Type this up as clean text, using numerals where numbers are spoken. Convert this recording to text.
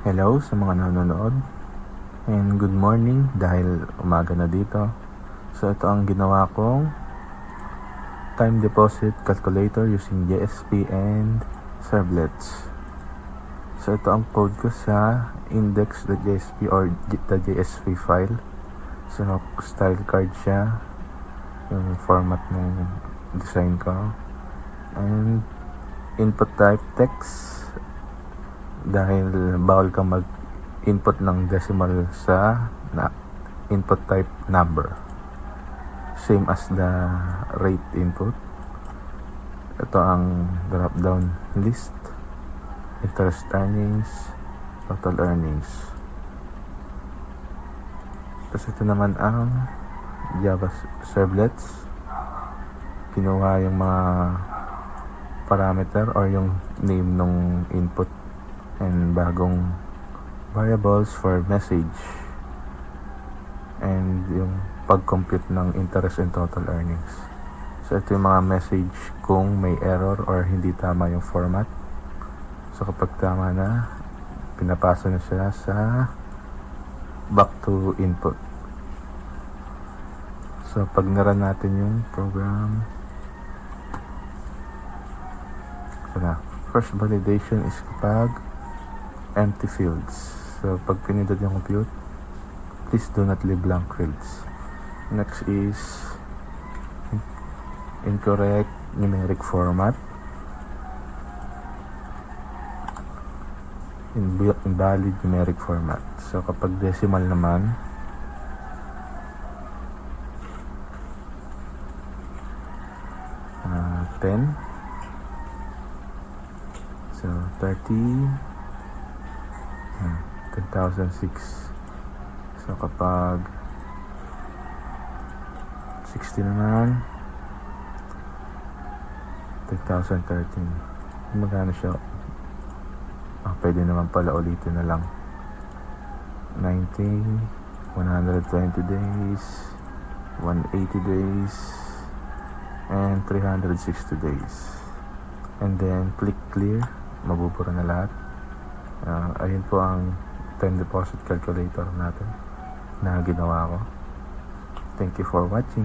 Hello sa mga nanonood and good morning dahil umaga na dito. So ito ang ginawa kong time deposit calculator using JSP and servlets. So ito ang code ko sa index.jsp or the JSP file. So style card siya, yung format ng design ko, and input type text dahil bawal kang mag-input ng decimal sa input type number, same as the rate input. Ito ang drop down list, interest earnings, total earnings. Tapos ito naman ang Java servlets. Kinuha yung mga parameter or yung name ng input and bagong variables for message and yung pag-compute ng interest and total earnings. So ito yung mga message kung may error or hindi tama yung format. So kapag tama na, pinapasa na siya sa back to input. So pag naran natin yung program, ito na. First validation is kapag empty fields. So pag pinindot yung compute, please do not leave blank fields. Next is incorrect numeric format, invalid numeric format. So kapag decimal naman, uh, 10, so 30, 10,006. So kapag 60 naman, 10,013. Magkano siya? Pwede naman pala ulitin na lang. 90, 120 days, 180 days, and 360 days. And then click clear, mabubura na lahat. Ayun po ang time deposit calculator natin na ginawa ko. Thank you for watching.